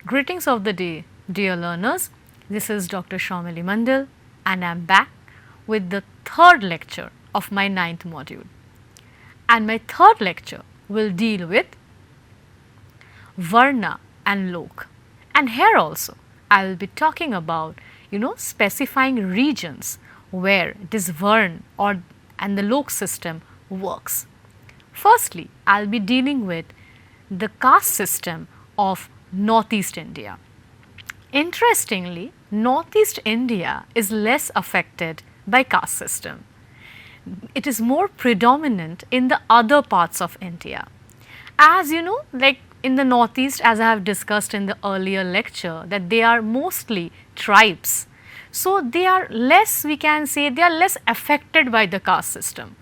Greetings of the day, dear learners. This is Dr. Shamali Mandal, and I am back with the third lecture of my ninth module. And my third lecture will deal with Varna and Lok. And here also I will be talking about specifying regions where this Varna or and the Lok system works. Firstly, I will be dealing with the caste system of Northeast India. Interestingly, Northeast India is less affected by caste system. It is more predominant in the other parts of India. As you know, like in the Northeast, as I have discussed in the earlier lecture, that they are mostly tribes. So, they are less, we can say, they are less affected by the caste system.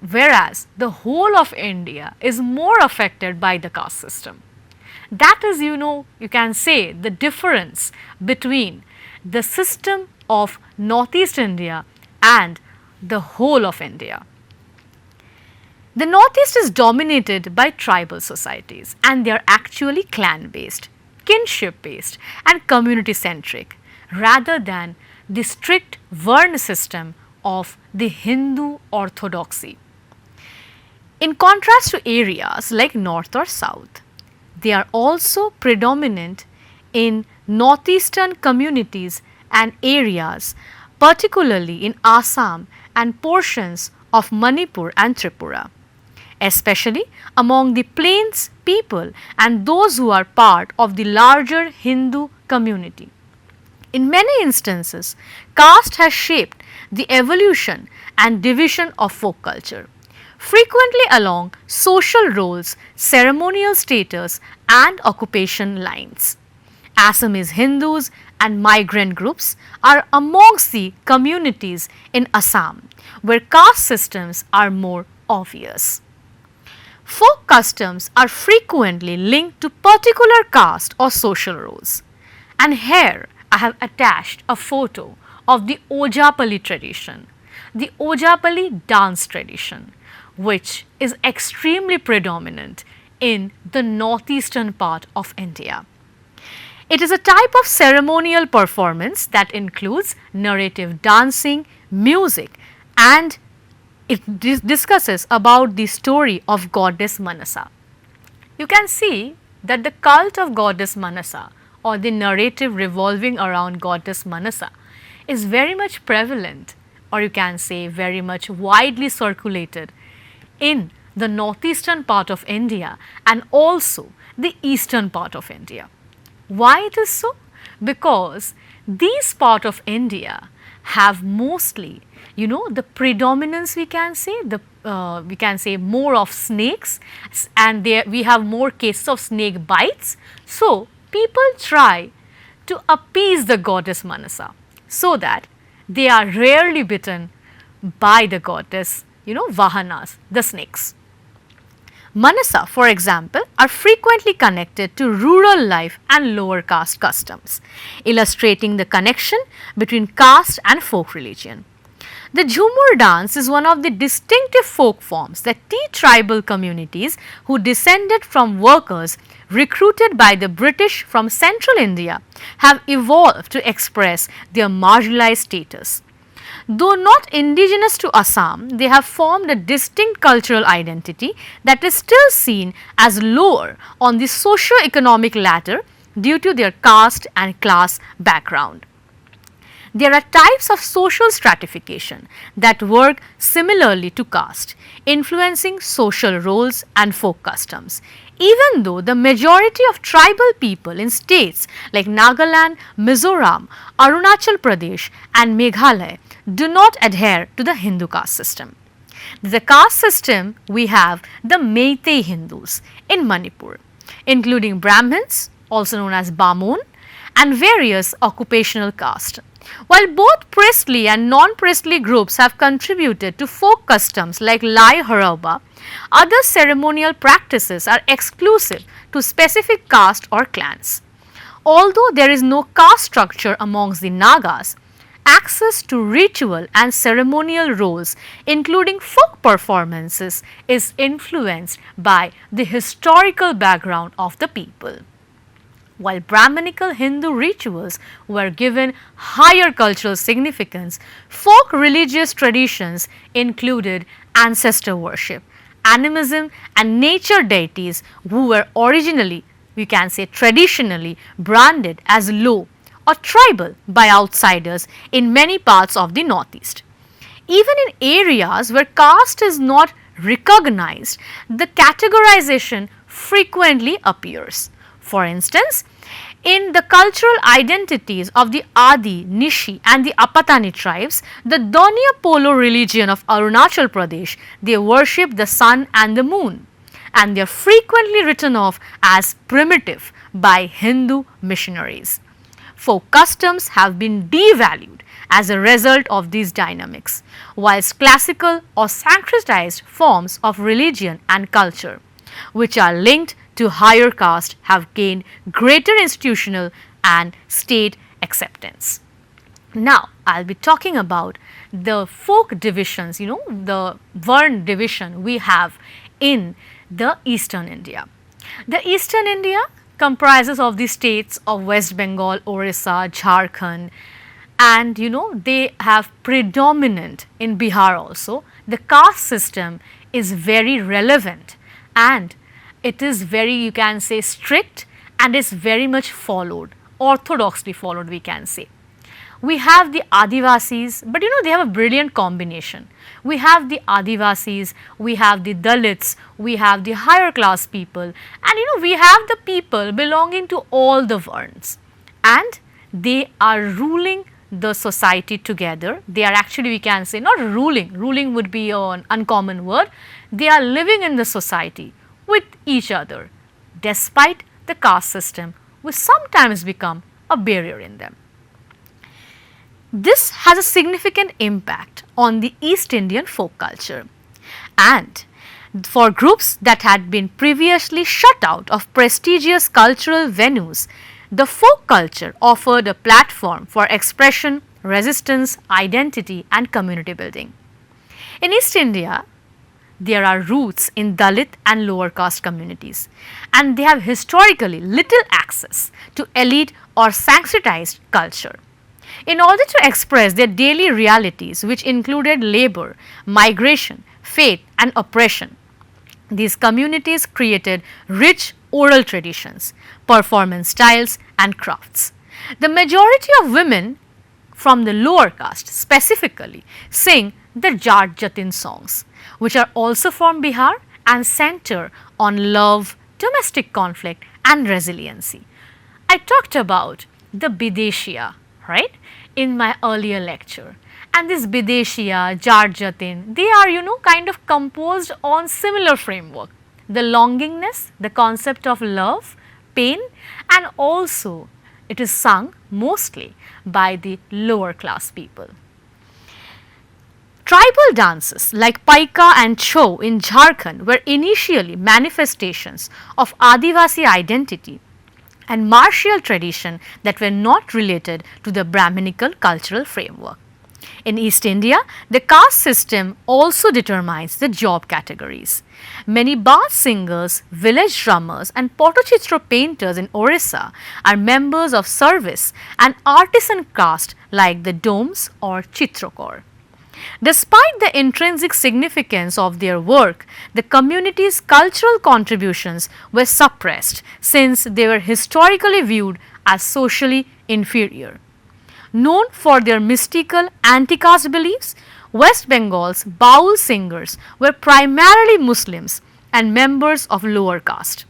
Whereas, the whole of India is more affected by the caste system. That is, you can say the difference between the system of Northeast India and the whole of India. The Northeast is dominated by tribal societies, and they are actually clan based, kinship based and community centric rather than the strict Varna system of the Hindu orthodoxy. In contrast to areas like North or South, they are also predominant in northeastern communities and areas, particularly in Assam and portions of Manipur and Tripura, especially among the plains people and those who are part of the larger Hindu community. In many instances, caste has shaped the evolution and division of folk culture, frequently along social roles, ceremonial status and occupation lines. Assamese Hindus and migrant groups are amongst the communities in Assam where caste systems are more obvious. Folk customs are frequently linked to particular caste or social roles. And here I have attached a photo of the Ojapali tradition, the Ojapali dance tradition, which is extremely predominant in the northeastern part of India. It is a type of ceremonial performance that includes narrative dancing, music, and it discusses about the story of goddess Manasa. You can see that the cult of goddess Manasa or the narrative revolving around goddess Manasa is very much prevalent, or you can say very much widely circulated in the northeastern part of India and also the eastern part of India. Why it is so? Because these part of India have mostly, the predominance we can say more of snakes, and there we have more cases of snake bites. So, people try to appease the goddess Manasa so that they are rarely bitten by the goddess, Vahanas, the snakes. Manasa, for example, are frequently connected to rural life and lower caste customs, illustrating the connection between caste and folk religion. The Jhumur dance is one of the distinctive folk forms that tribal communities who descended from workers recruited by the British from central India have evolved to express their marginalized status. Though not indigenous to Assam, they have formed a distinct cultural identity that is still seen as lower on the socio-economic ladder due to their caste and class background. There are types of social stratification that work similarly to caste, influencing social roles and folk customs. Even though the majority of tribal people in states like Nagaland, Mizoram, Arunachal Pradesh and Meghalaya do not adhere to the Hindu caste system. The caste system we have the Meitei Hindus in Manipur, including Brahmins, also known as Bamun, and various occupational castes. While both priestly and non-priestly groups have contributed to folk customs like Lai Harauba, other ceremonial practices are exclusive to specific caste or clans. Although there is no caste structure amongst the Nagas, access to ritual and ceremonial roles, including folk performances, is influenced by the historical background of the people. While Brahminical Hindu rituals were given higher cultural significance, folk religious traditions included ancestor worship, animism, and nature deities who were originally, we can say traditionally, branded as low or tribal by outsiders in many parts of the Northeast. Even in areas where caste is not recognized, the categorization frequently appears. For instance, in the cultural identities of the Adi, Nishi and the Apatani tribes, the Donia Polo religion of Arunachal Pradesh, they worship the sun and the moon, and they are frequently written off as primitive by Hindu missionaries. Folk customs have been devalued as a result of these dynamics, whilst classical or sancretized forms of religion and culture, which are linked to higher caste, have gained greater institutional and state acceptance. Now, I will be talking about the folk divisions, the Varn division we have in the Eastern India. The Eastern India comprises of the states of West Bengal, Orissa, Jharkhand, and they have predominant in Bihar also. The caste system is very relevant and it is very, you can say, strict and is very much followed, orthodoxly followed, we can say. We have the Adivasis, but they have a brilliant combination. We have the Adivasis, we have the Dalits, we have the higher class people, and we have the people belonging to all the Varns, and they are ruling the society together. They are actually, we can say, not ruling would be an uncommon word. They are living in the society with each other, despite the caste system, which sometimes become a barrier in them. This has a significant impact on the East Indian folk culture, and for groups that had been previously shut out of prestigious cultural venues, the folk culture offered a platform for expression, resistance, identity and community building. In East India, there are roots in Dalit and lower caste communities, and they have historically little access to elite or sancretized culture. In order to express their daily realities, which included labor, migration, faith and oppression, these communities created rich oral traditions, performance styles and crafts. The majority of women from the lower caste specifically sing the Jat Jatin songs, which are also from Bihar and center on love, domestic conflict and resiliency. I talked about the Bideshiya, right, in my earlier lecture, and this Bideshiya, Jat Jatin, they are kind of composed on similar framework. The longingness, the concept of love, pain, and also it is sung mostly by the lower class people. Tribal dances like Paika and Chho in Jharkhand were initially manifestations of Adivasi identity and martial tradition that were not related to the Brahminical cultural framework. In East India, the caste system also determines the job categories. Many bar singers, village drummers and Pottochitra painters in Orissa are members of service and artisan caste like the Doms or Chitrokor. Despite the intrinsic significance of their work, the community's cultural contributions were suppressed since they were historically viewed as socially inferior. Known for their mystical anti-caste beliefs, West Bengal's Baul singers were primarily Muslims and members of lower caste.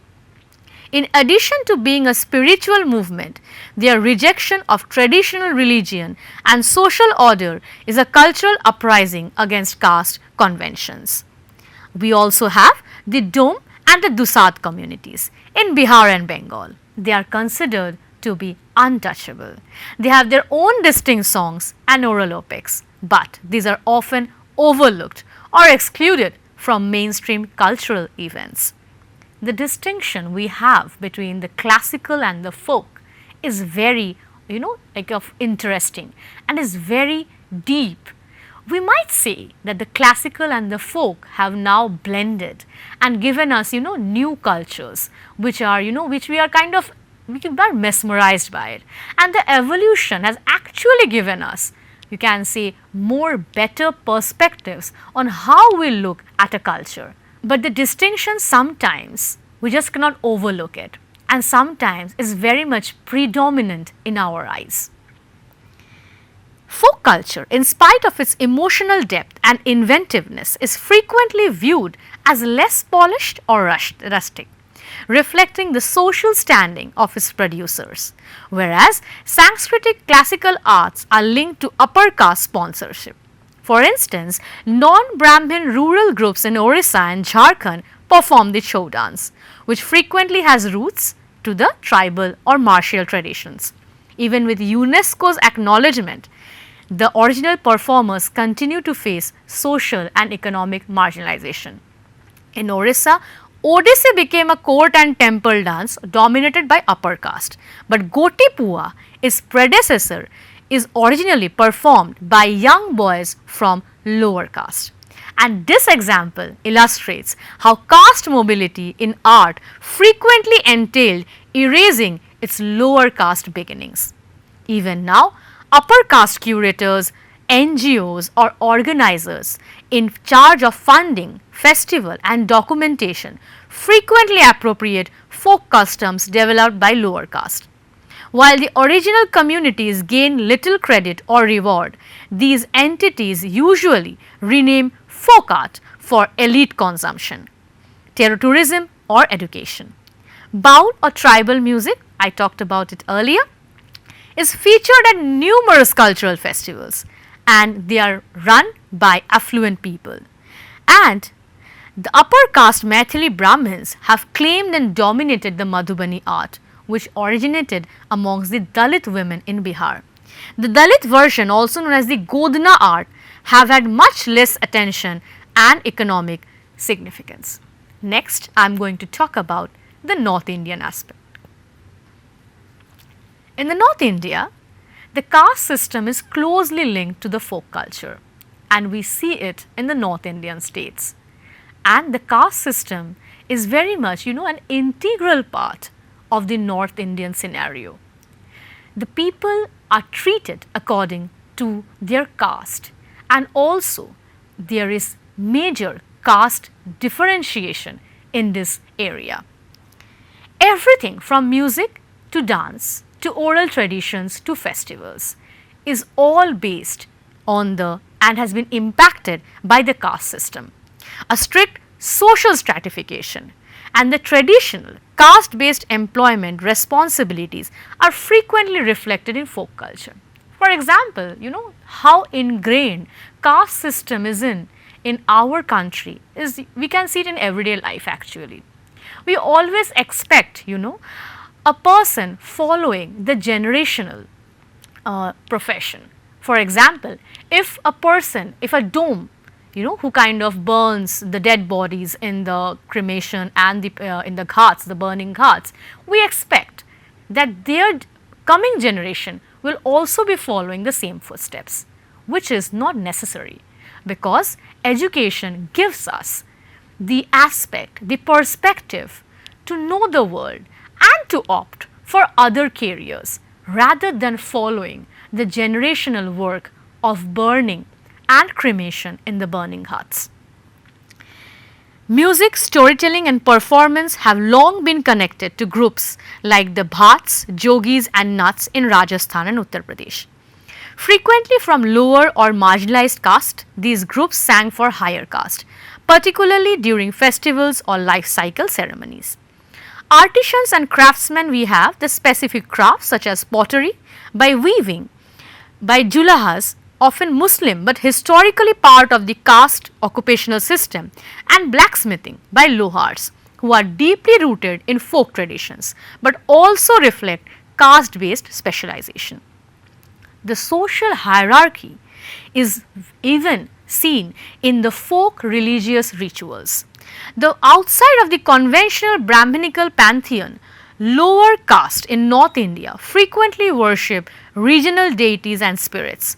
In addition to being a spiritual movement, their rejection of traditional religion and social order is a cultural uprising against caste conventions. We also have the Dom and the Dusat communities in Bihar and Bengal. They are considered to be untouchable. They have their own distinct songs and oral epics, but these are often overlooked or excluded from mainstream cultural events. The distinction we have between the classical and the folk is very, interesting and is very deep. We might say that the classical and the folk have now blended and given us, new cultures which are, which we are kind of we are mesmerized by it. And the evolution has actually given us, you can say, more better perspectives on how we look at a culture. But the distinction sometimes we just cannot overlook it, and sometimes is very much predominant in our eyes. Folk culture, in spite of its emotional depth and inventiveness, is frequently viewed as less polished or rustic, reflecting the social standing of its producers, whereas Sanskritic classical arts are linked to upper caste sponsorship. For instance, non-Brahmin rural groups in Orissa and Jharkhand perform the Chhau dance, which frequently has roots to the tribal or martial traditions. Even with UNESCO's acknowledgement, the original performers continue to face social and economic marginalization. In Orissa, Odissi became a court and temple dance dominated by upper caste, but Gotipua, its predecessor, is originally performed by young boys from lower caste. And this example illustrates how caste mobility in art frequently entailed erasing its lower caste beginnings. Even now, upper caste curators, NGOs or organizers in charge of funding, festival and documentation frequently appropriate folk customs developed by lower caste. While the original communities gain little credit or reward, these entities usually rename folk art for elite consumption, terror-tourism or education. Baul or tribal music, I talked about it earlier, is featured at numerous cultural festivals, and they are run by affluent people. And the upper caste Maithili Brahmins have claimed and dominated the Madhubani art, which originated amongst the Dalit women in Bihar. The Dalit version, also known as the Godna art, have had much less attention and economic significance. Next, I am going to talk about the North Indian aspect. In the North India, the caste system is closely linked to the folk culture, and we see it in the North Indian states. And the caste system is very much, an integral part of the North Indian scenario. The people are treated according to their caste, and also there is major caste differentiation in this area. Everything from music to dance to oral traditions to festivals is all based on the and has been impacted by the caste system. A strict social stratification and the traditional caste based employment responsibilities are frequently reflected in folk culture. For example, how ingrained caste system is in our country is we can see it in everyday life actually. We always expect, a person following the generational profession. For example, if a dome, who kind of burns the dead bodies in the cremation and in the ghats, the burning ghats, we expect that their coming generation will also be following the same footsteps, which is not necessary because education gives us the aspect, the perspective to know the world and to opt for other careers rather than following the generational work of burning and cremation in the burning huts. Music, storytelling and performance have long been connected to groups like the Bhats, Jogis and Nuts in Rajasthan and Uttar Pradesh. Frequently from lower or marginalized caste, these groups sang for higher caste, particularly during festivals or life cycle ceremonies. Artisans and craftsmen, we have the specific crafts such as pottery, by weaving, by julahas, often Muslim but historically part of the caste occupational system, and blacksmithing by lohars, who are deeply rooted in folk traditions but also reflect caste based specialization. The social hierarchy is even seen in the folk religious rituals. Though outside of the conventional Brahminical pantheon, lower caste in North India frequently worship regional deities and spirits.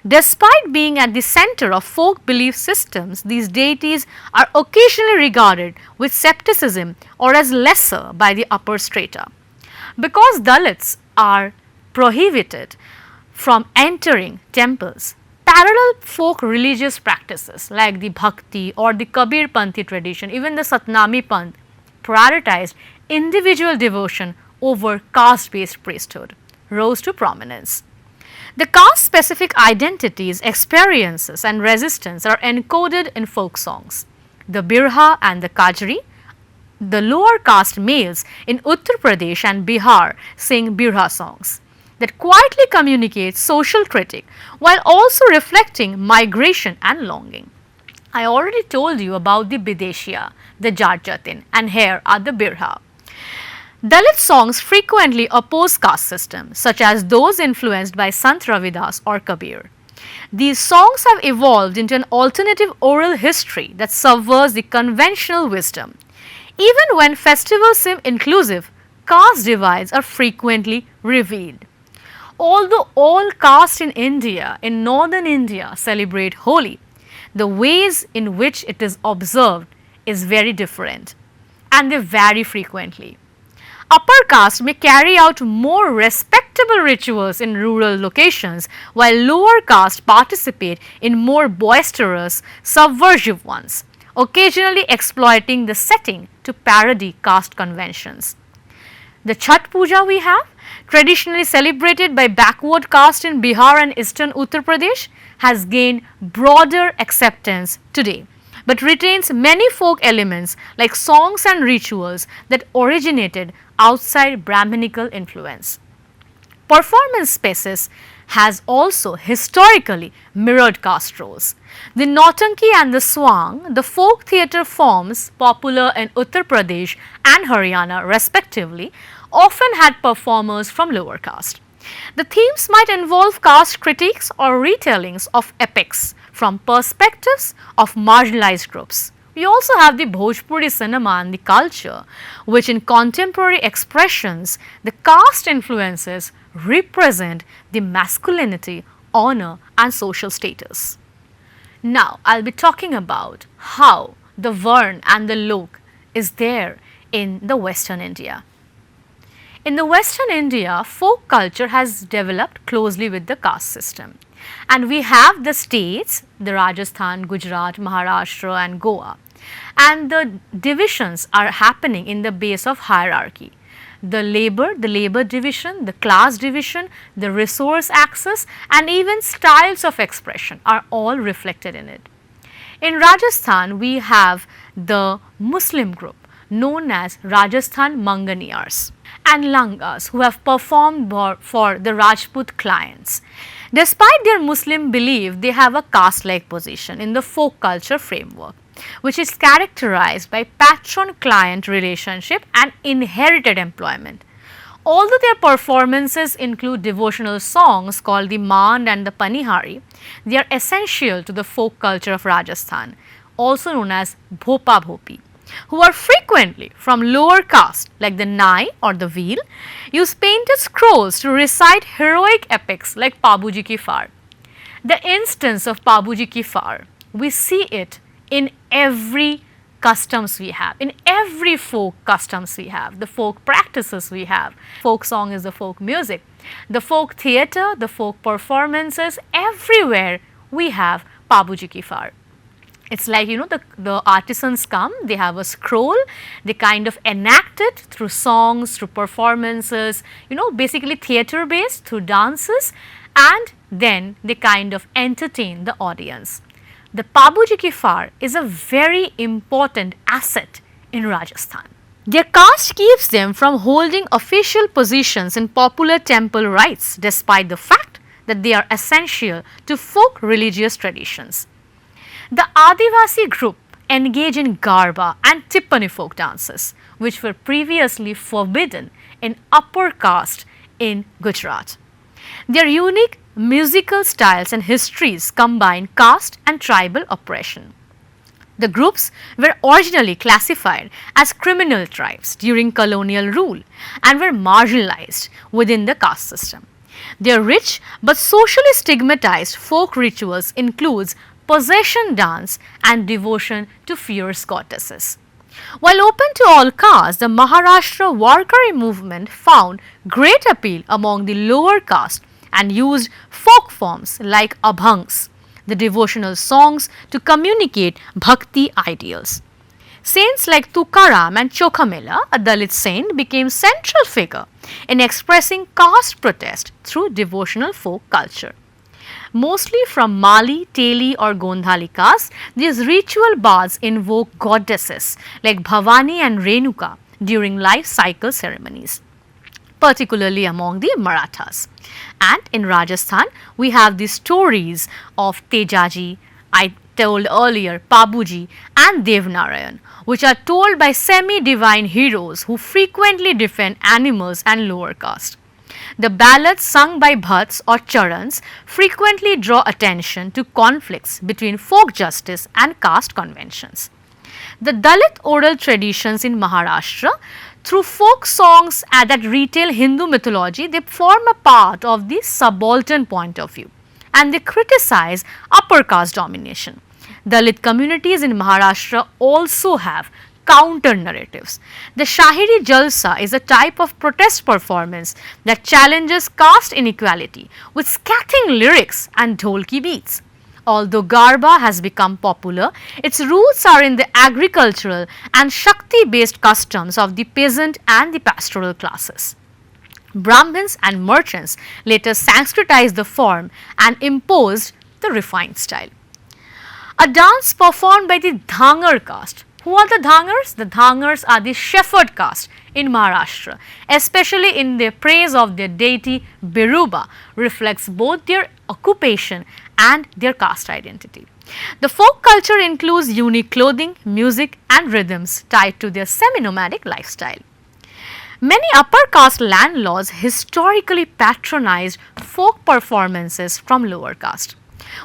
Despite being at the center of folk belief systems, these deities are occasionally regarded with skepticism or as lesser by the upper strata. Because Dalits are prohibited from entering temples, parallel folk religious practices like the Bhakti or the Kabir Panthi tradition, even the Satnami Panth, prioritized individual devotion over caste based priesthood, rose to prominence. The caste specific identities, experiences, and resistance are encoded in folk songs. The Birha and the Kajri, the lower caste males in Uttar Pradesh and Bihar sing Birha songs that quietly communicate social critique while also reflecting migration and longing. I already told you about the Bideshia, the Jarjatin, and here are the Birha. Dalit songs frequently oppose caste systems, such as those influenced by Sant Ravidas or Kabir. These songs have evolved into an alternative oral history that subverts the conventional wisdom. Even when festivals seem inclusive, caste divides are frequently revealed. Although all castes in India, in northern India, celebrate Holi, the ways in which it is observed is very different and they vary frequently. Upper caste may carry out more respectable rituals in rural locations, while lower caste participate in more boisterous, subversive ones, occasionally exploiting the setting to parody caste conventions. The Chhat Puja we have, traditionally celebrated by backward caste in Bihar and eastern Uttar Pradesh, has gained broader acceptance today, but retains many folk elements like songs and rituals that originated outside Brahminical influence. Performance spaces has also historically mirrored caste roles. The Nautanki and the Swang, the folk theatre forms popular in Uttar Pradesh and Haryana respectively, often had performers from lower caste. The themes might involve caste critiques or retellings of epics from perspectives of marginalized groups. We also have the Bhojpuri cinema and the culture, which in contemporary expressions, the caste influences represent the masculinity, honor and social status. Now, I will be talking about how the Varn and the Lok is there in the Western India. In the Western India, folk culture has developed closely with the caste system. And we have the states, the Rajasthan, Gujarat, Maharashtra and Goa. And the divisions are happening in the base of hierarchy. The labor division, the class division, the resource access and even styles of expression are all reflected in it. In Rajasthan, we have the Muslim group known as Rajasthan Manganiyars and Langas who have performed for the Rajput clients. Despite their Muslim belief, they have a caste-like position in the folk culture framework, which is characterized by patron-client relationship and inherited employment. Although their performances include devotional songs called the Mand and the Panihari, they are essential to the folk culture of Rajasthan, also known as Bhopa Bhopi, who are frequently from lower caste like the Nai or the Veal, use painted scrolls to recite heroic epics like Pabuji Ki Faar. The instance of Pabuji Ki Faar, we see it in every customs we have, in every folk customs we have, the folk practices we have. Folk song is the folk music, the folk theatre, the folk performances, everywhere we have Pabuji Ki Faar. It's like, the artisans come, they have a scroll, they kind of enact it through songs, through performances, basically theatre based, through dances, and then they kind of entertain the audience. The Pabuji Ki Faar is a very important asset in Rajasthan. Their caste keeps them from holding official positions in popular temple rites despite the fact that they are essential to folk religious traditions. The Adivasi group engage in Garba and Tippani folk dances, which were previously forbidden in upper caste in Gujarat. Their unique musical styles and histories combine caste and tribal oppression. The groups were originally classified as criminal tribes during colonial rule and were marginalized within the caste system. Their rich but socially stigmatized folk rituals includes possession dance and devotion to fierce goddesses. While open to all castes, the Maharashtra Warkari movement found great appeal among the lower caste and used folk forms like abhangs, the devotional songs, to communicate bhakti ideals. Saints like Tukaram and Chokhamela, a Dalit saint, became central figure in expressing caste protest through devotional folk culture. Mostly from Mali, Teli or Gondhali castes, these ritual baths invoke goddesses like Bhavani and Renuka during life cycle ceremonies, particularly among the Marathas. And in Rajasthan, we have the stories of Tejaji, I told earlier, Pabuji and Devnarayan, which are told by semi-divine heroes who frequently defend animals and lower caste. The ballads sung by bhatts or charans frequently draw attention to conflicts between folk justice and caste conventions. The Dalit oral traditions in Maharashtra, through folk songs that retell Hindu mythology, they form a part of the subaltern point of view and they criticize upper caste domination. Dalit communities in Maharashtra also have counter narratives. The Shahiri Jalsa is a type of protest performance that challenges caste inequality with scathing lyrics and dholki beats. Although Garba has become popular, its roots are in the agricultural and Shakti based customs of the peasant and the pastoral classes. Brahmins and merchants later Sanskritized the form and imposed the refined style. A dance performed by the Dhangar caste. Who are the Dhangars? The Dhangars are the shepherd caste in Maharashtra, especially in their praise of their deity Biruba, reflects both their occupation and their caste identity. The folk culture includes unique clothing, music and rhythms tied to their semi-nomadic lifestyle. Many upper caste landlords historically patronized folk performances from lower caste.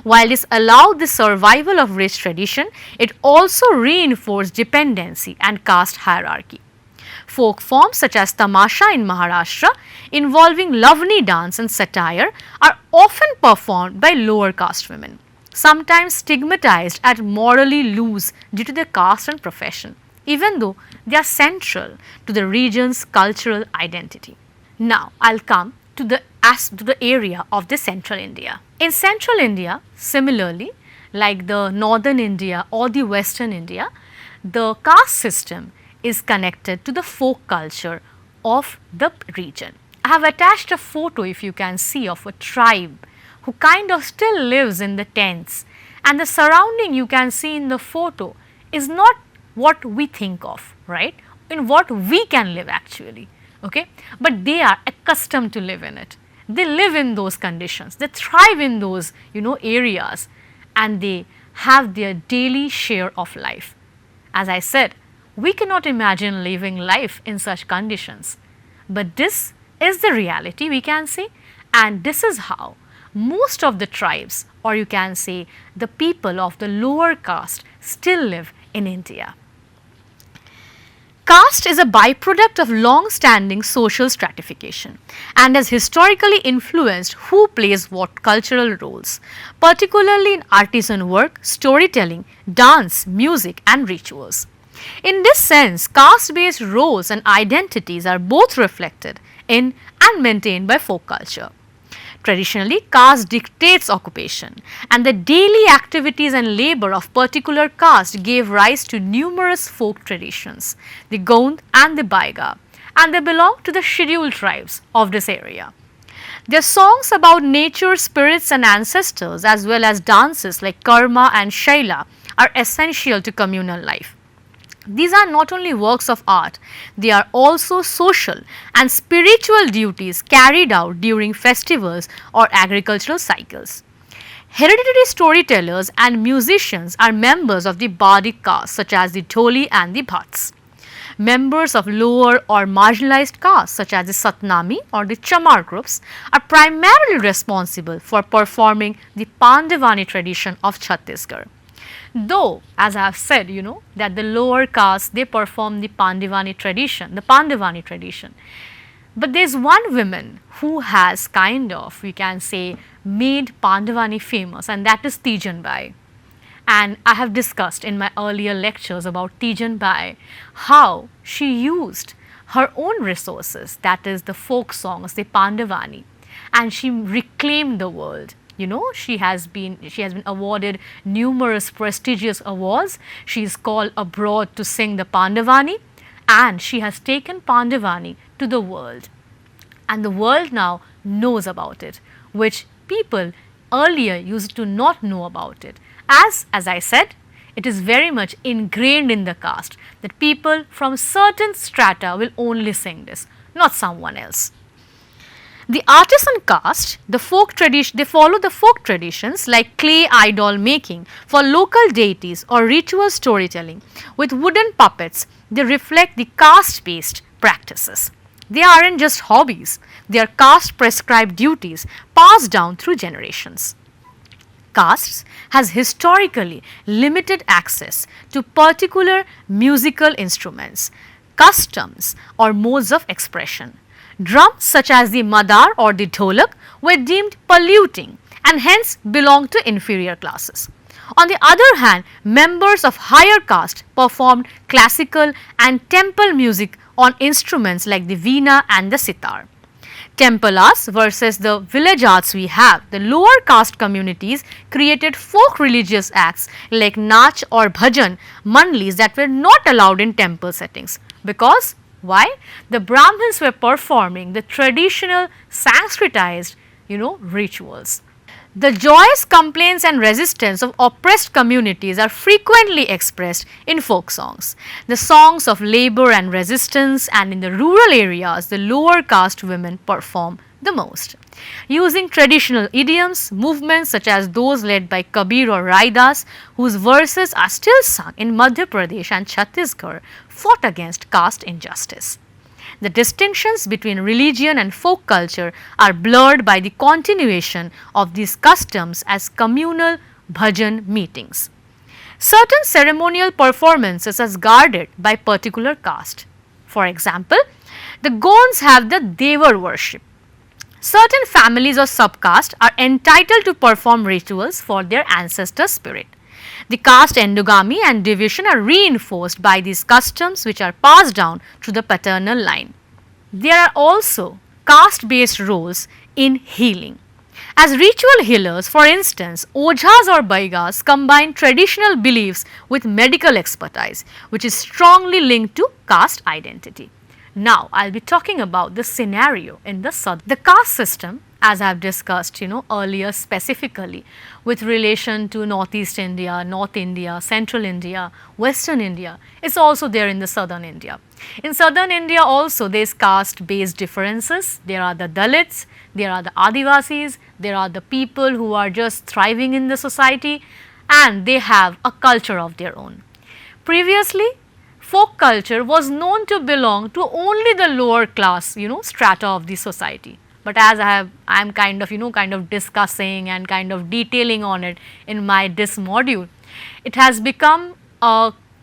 While this allowed the survival of rich tradition, it also reinforced dependency and caste hierarchy. Folk forms such as tamasha in Maharashtra, involving lavani dance and satire, are often performed by lower caste women, sometimes stigmatized as morally loose due to their caste and profession, even though they are central to the region's cultural identity. Now, I'll come to the area of the central India. In central India, similarly, like the northern India or the western India, the caste system is connected to the folk culture of the region. I have attached a photo, if you can see, of a tribe who kind of still lives in the tents, and the surrounding you can see in the photo is not what we think of, right? In what we can live actually, okay? But they are accustomed to live in it. They live in those conditions, they thrive in those areas, and they have their daily share of life. As I said, we cannot imagine living life in such conditions, but this is the reality we can say, and this is how most of the tribes, or you can say the people of the lower caste, still live in India. Caste is a byproduct of long-standing social stratification and has historically influenced who plays what cultural roles, particularly in artisan work, storytelling, dance, music and rituals. In this sense, caste-based roles and identities are both reflected in and maintained by folk culture. Traditionally, caste dictates occupation, and the daily activities and labor of particular caste gave rise to numerous folk traditions, the Gond and the Baiga, and they belong to the scheduled tribes of this area. Their songs about nature, spirits and ancestors, as well as dances like Karma and Shaila, are essential to communal life. These are not only works of art, they are also social and spiritual duties carried out during festivals or agricultural cycles. Hereditary storytellers and musicians are members of the bardic caste such as the Dholi and the Bhatts. Members of lower or marginalized castes such as the Satnami or the Chamar groups are primarily responsible for performing the Pandavani tradition of Chhattisgarh. Though, as I have said, that the lower caste, they perform the Pandavani tradition, But there is one woman who has kind of, we can say, made Pandavani famous, and that is Tijanbai. And I have discussed in my earlier lectures about Tijan Bai how she used her own resources, that is the folk songs, the Pandavani, and she reclaimed the world. She has been awarded numerous prestigious awards. She is called abroad to sing the Pandavani, and she has taken Pandavani to the world, and the world now knows about it, which people earlier used to not know about it. As I said, it is very much ingrained in the caste that people from certain strata will only sing this, not someone else. The artisan caste, they follow the folk traditions like clay idol making for local deities or ritual storytelling with wooden puppets. They reflect the caste-based practices. They aren't just hobbies, they are caste prescribed duties passed down through generations. Castes has historically limited access to particular musical instruments, customs or modes of expression. Drums such as the madar or the dholak were deemed polluting and hence belonged to inferior classes. On the other hand, members of higher caste performed classical and temple music on instruments like the veena and the sitar. Temple arts versus the village arts we have, the lower caste communities created folk religious acts like nach or bhajan mandlis that were not allowed in temple settings. Because why? The Brahmins were performing the traditional Sanskritized, rituals. The joyous complaints and resistance of oppressed communities are frequently expressed in folk songs. The songs of labor and resistance, and in the rural areas, the lower caste women perform the most. Using traditional idioms, movements such as those led by Kabir or Raidas, whose verses are still sung in Madhya Pradesh and Chhattisgarh, fought against caste injustice. The distinctions between religion and folk culture are blurred by the continuation of these customs as communal bhajan meetings. Certain ceremonial performances are guarded by particular caste. For example, the Gonds have the Devar worship. Certain families or subcaste are entitled to perform rituals for their ancestor spirit. The caste endogamy and division are reinforced by these customs which are passed down through the paternal line. There are also caste-based roles in healing. As ritual healers, for instance, Ojhas or Baigas combine traditional beliefs with medical expertise, which is strongly linked to caste identity. Now, I will be talking about the scenario in the south. The caste system, as I have discussed earlier specifically with relation to Northeast India, North India, Central India, Western India, is also there in the Southern India. In Southern India also there is caste based differences. There are the Dalits, there are the Adivasis, there are the people who are just thriving in the society, and they have a culture of their own. Previously, folk culture was known to belong to only the lower class, strata of the society. But as I am kind of discussing and kind of detailing on it in this module, it has become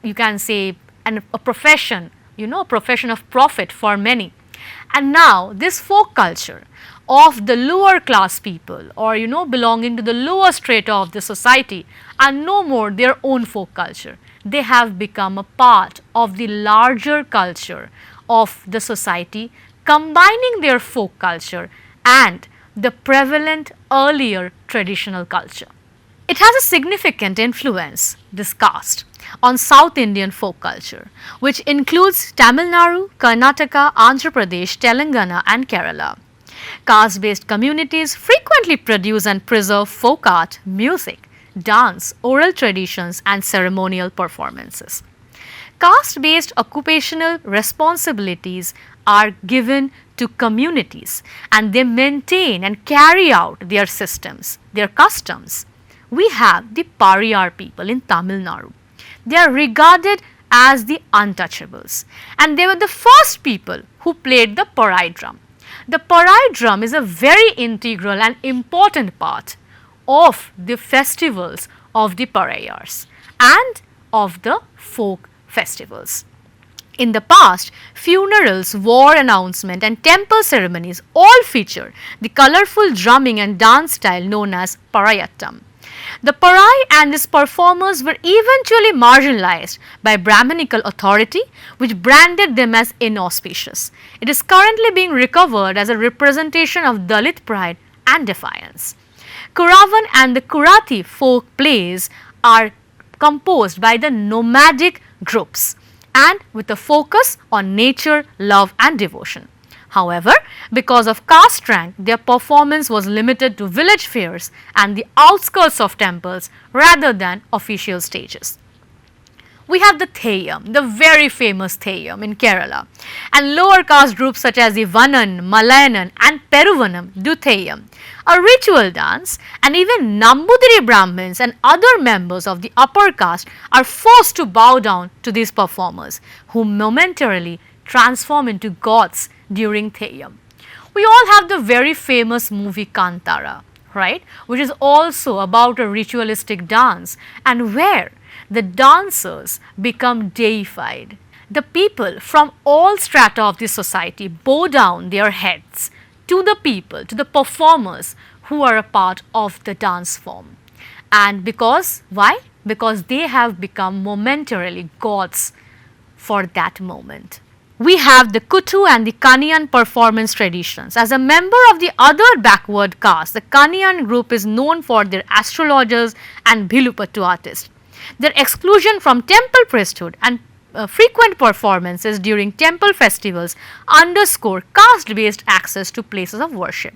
you can say a profession, a profession of profit for many. And now this folk culture of the lower class people or belonging to the lower strata of the society are no more their own folk culture. They have become a part of the larger culture of the society, combining their folk culture and the prevalent earlier traditional culture. It has a significant influence, this caste, on South Indian folk culture, which includes Tamil Nadu, Karnataka, Andhra Pradesh, Telangana and Kerala. Caste-based communities frequently produce and preserve folk art, music, dance, oral traditions and ceremonial performances. Caste-based occupational responsibilities are given to communities and they maintain and carry out their systems, their customs. We have the Pariyar people in Tamil Nadu. They are regarded as the untouchables, and they were the first people who played the Parai drum. The Parai drum is a very integral and important part of the festivals of the Parayars and of the folk festivals. In the past, funerals, war announcement and temple ceremonies all feature the colorful drumming and dance style known as Parayattam. The Parai and its performers were eventually marginalized by Brahminical authority, which branded them as inauspicious. It is currently being recovered as a representation of Dalit pride and defiance. Kuravan and the Kurati folk plays are composed by the nomadic groups and with a focus on nature, love and devotion. However, because of caste rank, their performance was limited to village fairs and the outskirts of temples rather than official stages. We have the Theyyam, the very famous Theyyam in Kerala, and lower caste groups such as the Vanan, Malayanan and Peruvanam do Theyyam, a ritual dance, and even Nambudiri Brahmins and other members of the upper caste are forced to bow down to these performers, who momentarily transform into gods during Theyyam. We all have the very famous movie Kantara, right, which is also about a ritualistic dance and where the dancers become deified. The people from all strata of the society bow down their heads to the people, to the performers who are a part of the dance form. And because, why? Because they have become momentarily gods for that moment. We have the Kuttu and the Kaniyan performance traditions. As a member of the other backward caste, the Kaniyan group is known for their astrologers and Bhilupattu artists. Their exclusion from temple priesthood and frequent performances during temple festivals underscore caste-based access to places of worship.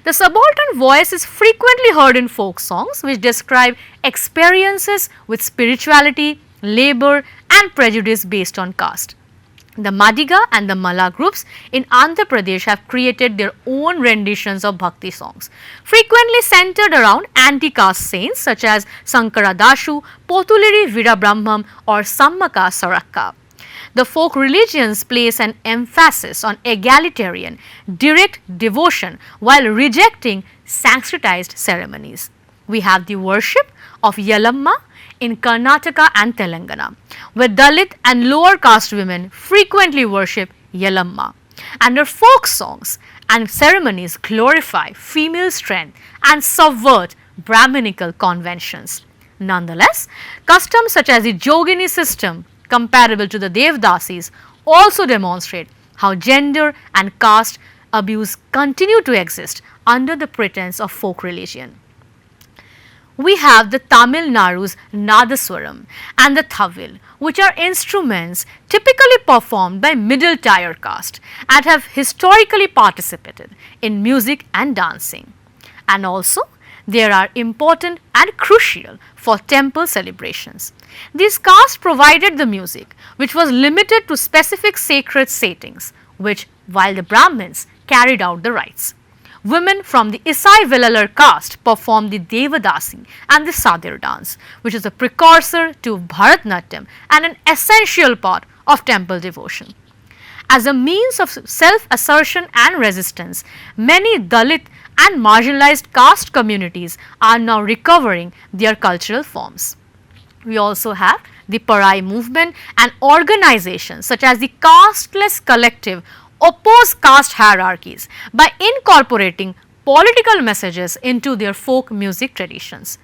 The subaltern voice is frequently heard in folk songs which describe experiences with spirituality, labor and prejudice based on caste. The Madiga and the Malla groups in Andhra Pradesh have created their own renditions of bhakti songs, frequently centered around anti-caste saints such as Sankara Dashu, Potuliri Veerabrahmam or Sammaka Sarakka. The folk religions place an emphasis on egalitarian, direct devotion while rejecting sanskritized ceremonies. We have the worship of Yalamma in Karnataka and Telangana, where Dalit and lower caste women frequently worship Yalamma, and her folk songs and ceremonies glorify female strength and subvert Brahminical conventions. Nonetheless, customs such as the Jogini system, comparable to the Devdasis, also demonstrate how gender and caste abuse continue to exist under the pretense of folk religion. We have the Tamil Nadu's Nadaswaram and the Thavil, which are instruments typically performed by middle tier caste and have historically participated in music and dancing. And also, they are important and crucial for temple celebrations. These castes provided the music, which was limited to specific sacred settings, while the Brahmins carried out the rites. Women from the Isai Vellalar caste perform the Devadasi and the Sadir dance, which is a precursor to Bharatnatyam and an essential part of temple devotion. As a means of self-assertion and resistance, many Dalit and marginalized caste communities are now recovering their cultural forms. We also have the Parai movement and organizations such as the Casteless Collective oppose caste hierarchies by incorporating political messages into their folk music traditions.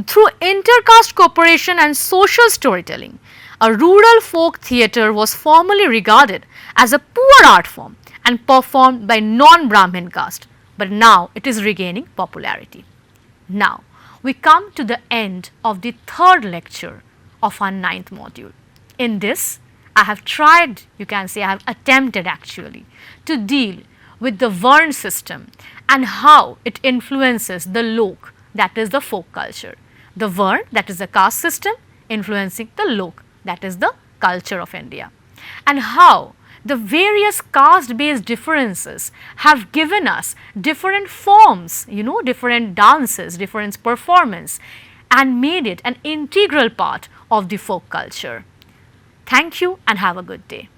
Through intercaste cooperation and social storytelling, a rural folk theatre was formerly regarded as a poor art form and performed by non-Brahmin caste, but now it is regaining popularity. Now, we come to the end of the third lecture of our 9th module. In this, I have tried, you can say I have attempted actually, to deal with the Varn system and how it influences the Lok, that is the folk culture. The Varn, that is the caste system, influencing the Lok, that is the culture of India. And how the various caste-based differences have given us different forms, different dances, different performance, and made it an integral part of the folk culture. Thank you and have a good day.